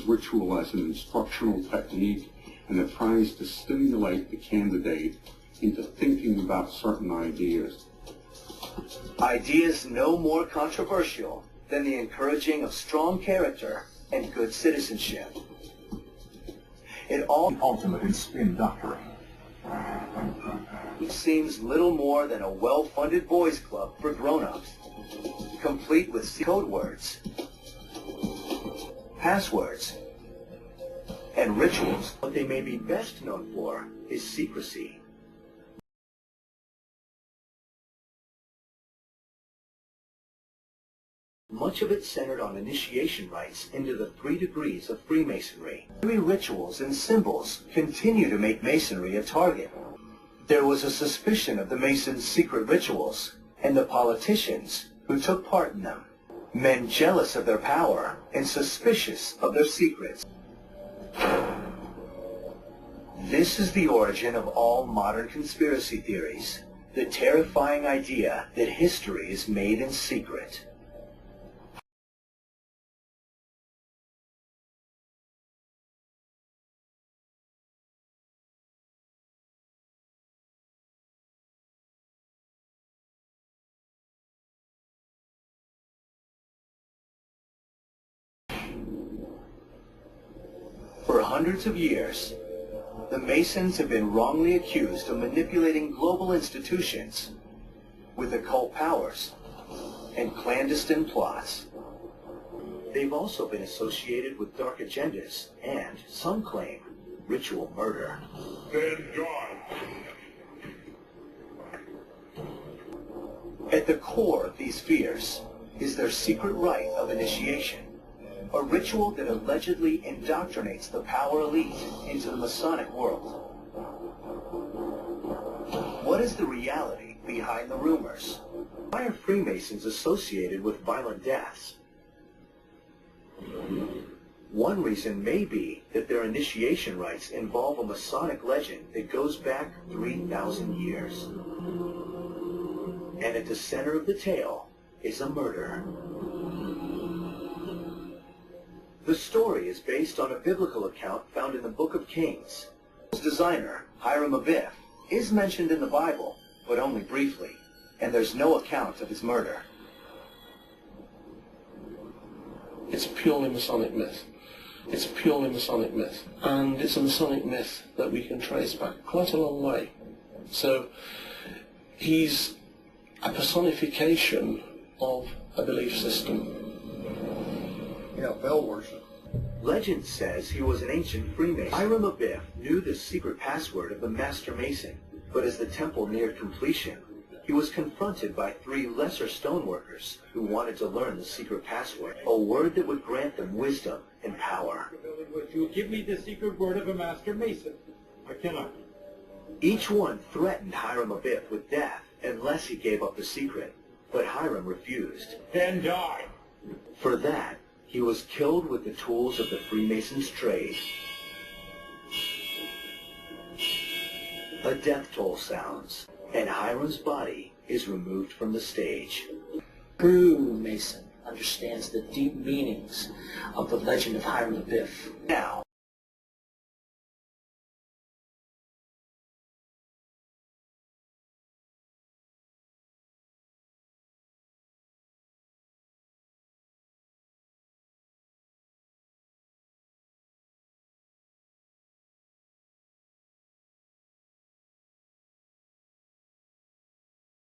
uses ritual as an instructional technique, and it tries to stimulate the candidate into thinking about certain ideas. Ideas no more controversial than the encouraging of strong character and good citizenship. It all ultimate in spin doctoring. Seems little more than a well-funded boys' club for grown-ups, complete with code words, passwords, and rituals. What they may be best known for is secrecy. Much of it centered on initiation rites into the 3 degrees of Freemasonry. 3 rituals and symbols continue to make Masonry a target. There was a suspicion of the Masons' secret rituals and the politicians who took part in them, men jealous of their power and suspicious of their secrets. This is the origin of all modern conspiracy theories, the terrifying idea that history is made in secret. For hundreds of years, the Masons have been wrongly accused of manipulating global institutions with occult powers and clandestine plots. They've also been associated with dark agendas and, some claim, ritual murder. Then die. At the core of these fears is their secret rite of initiation, a ritual that allegedly indoctrinates the power elite into the Masonic world. What is the reality behind the rumors? Why are Freemasons associated with violent deaths? One reason may be that their initiation rites involve a Masonic legend that goes back 3,000 years. And at the center of the tale is a murder. The story is based on a biblical account found in the Book of Kings. His designer, Hiram Abiff, is mentioned in the Bible, but only briefly, and there's no account of his murder. It's a purely Masonic myth. It's a purely Masonic myth. And it's a Masonic myth that we can trace back quite a long way. So he's a personification of a belief system. Yeah, bell worship. Legend says he was an ancient Freemason. Hiram Abiff knew the secret password of the Master Mason, but as the temple neared completion, he was confronted by 3 lesser stoneworkers who wanted to learn the secret password, a word that would grant them wisdom and power. Would you give me the secret word of a Master Mason? I cannot. Each one threatened Hiram Abiff with death unless he gave up the secret, but Hiram refused. Then die. For that, he was killed with the tools of the Freemasons' trade. A death toll sounds, and Hiram's body is removed from the stage. True Mason understands the deep meanings of the legend of Hiram Abiff. Now,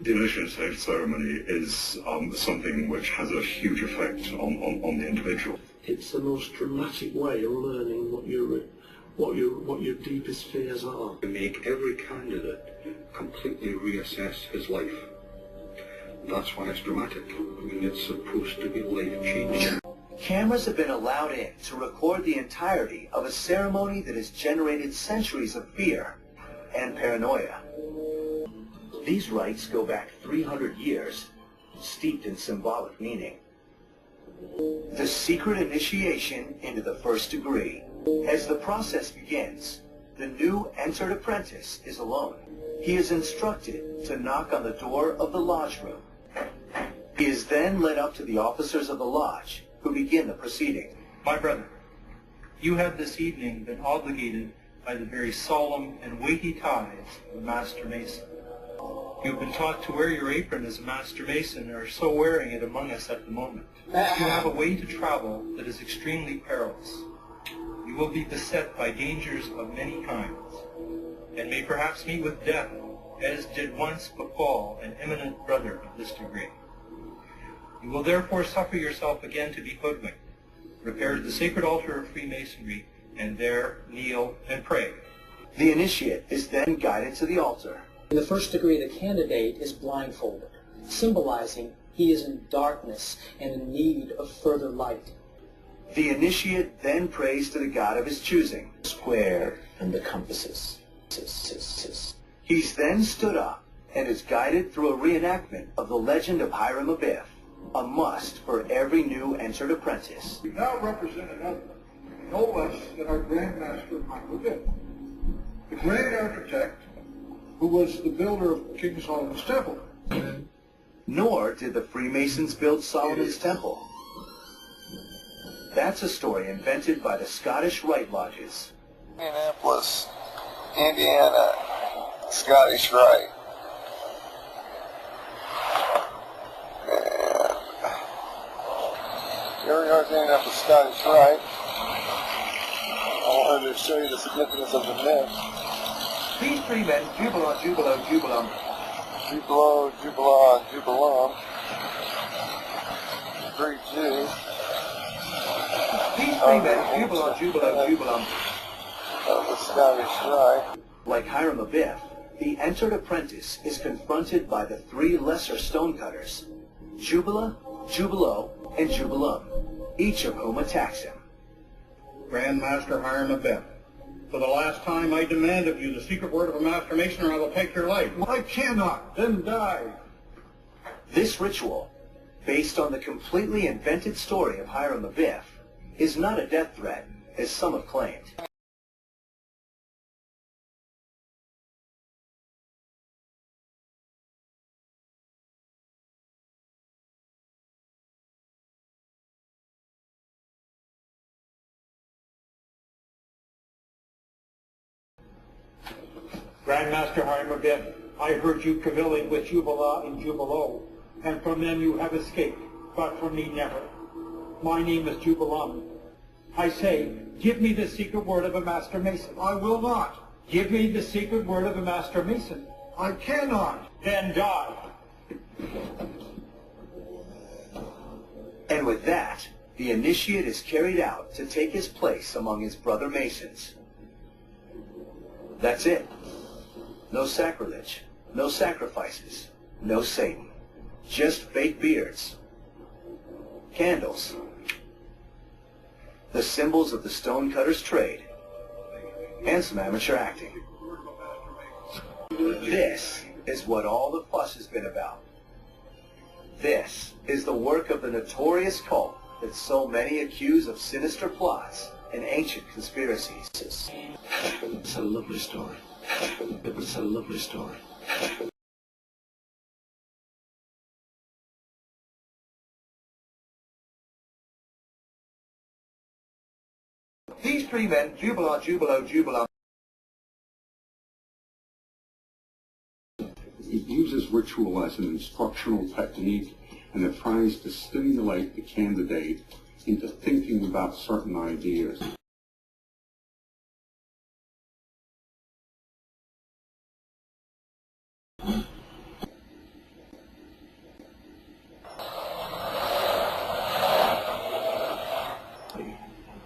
the initiation ceremony is something which has a huge effect on the individual. It's the most dramatic way of learning what your deepest fears are. To make every candidate completely reassess his life. That's why it's dramatic. I mean, it's supposed to be life-changing. cameras have been allowed in to record the entirety of a ceremony that has generated centuries of fear and paranoia. These rites go back 300 years, steeped in symbolic meaning. The secret initiation into the first degree. As the process begins, the new entered apprentice is alone. He is instructed to knock on the door of the lodge room. He is then led up to the officers of the lodge, who begin the proceeding. My brother, You have this evening been obligated by the very solemn and weighty ties of the Master Mason. You have been taught to wear your apron as a Master Mason and are so wearing it among us at the moment. You have a way to travel that is extremely perilous. You will be beset by dangers of many kinds, and may perhaps meet with death, as did once befall an eminent brother of this degree. You will therefore suffer yourself again to be hoodwinked. Repair to the sacred altar of Freemasonry, and there kneel and pray. The initiate is then guided to the altar. In the first degree, the candidate is blindfolded, symbolizing he is in darkness and in need of further light. The initiate then prays to the god of his choosing. Square and the compasses. He's then stood up and is guided through a reenactment of the legend of Hiram Abiff, a must for every new entered apprentice. We now represent another, no less than our Grand Master Hiram Abiff, the Grand Architect who was the builder of King Solomon's Temple. Nor did the Freemasons build Solomon's Temple. That's a story invented by the Scottish Rite Lodges. Indianapolis, Indiana, Scottish Rite. And here we are at Indianapolis Scottish Rite. I wanted to show you the significance of the myth. These three men, Jubilo, Jubilo, Jubilum. Jubilo, Jubila, Jubilum. 3 Jews. These three men, Jubilo, Jubilo, Jubilum. Of the Scottish Rite. Like Hiram Abiff, the entered apprentice is confronted by the three lesser stonecutters, Jubila, Jubilo, and Jubilum, each of whom attacks him. Grand Master Hiram Abiff, for the last time I demand of you the secret word of a Master Mason, or I will take your life. I cannot, then die. This ritual, based on the completely invented story of Hiram Abiff, is not a death threat, as some have claimed. Grand Master Hiram Abiff, I heard you cavilling with Jubila and Jubilo, and from them you have escaped, but from me never. My name is Jubilum. I say, give me the secret word of a Master Mason. I will not. Give me the secret word of a Master Mason. I cannot. Then die. And with that, the initiate is carried out to take his place among his brother Masons. That's it. No sacrilege, no sacrifices, no Satan. Just fake beards, candles, the symbols of the stonecutter's trade, and some amateur acting. This is what all the fuss has been about. This is the work of the notorious cult that so many accuse of sinister plots and ancient conspiracies. It's a lovely story. It's a lovely story. These three men, Jubilo, Jubilo, Jubilum. It uses ritual as an instructional technique, and it tries to stimulate the candidate into thinking about certain ideas.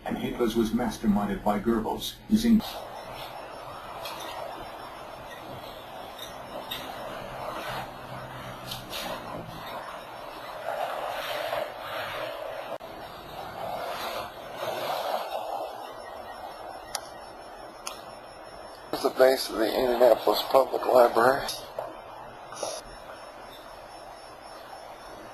And Hitler's was masterminded by Goebbels using the base of the Indianapolis Public Library.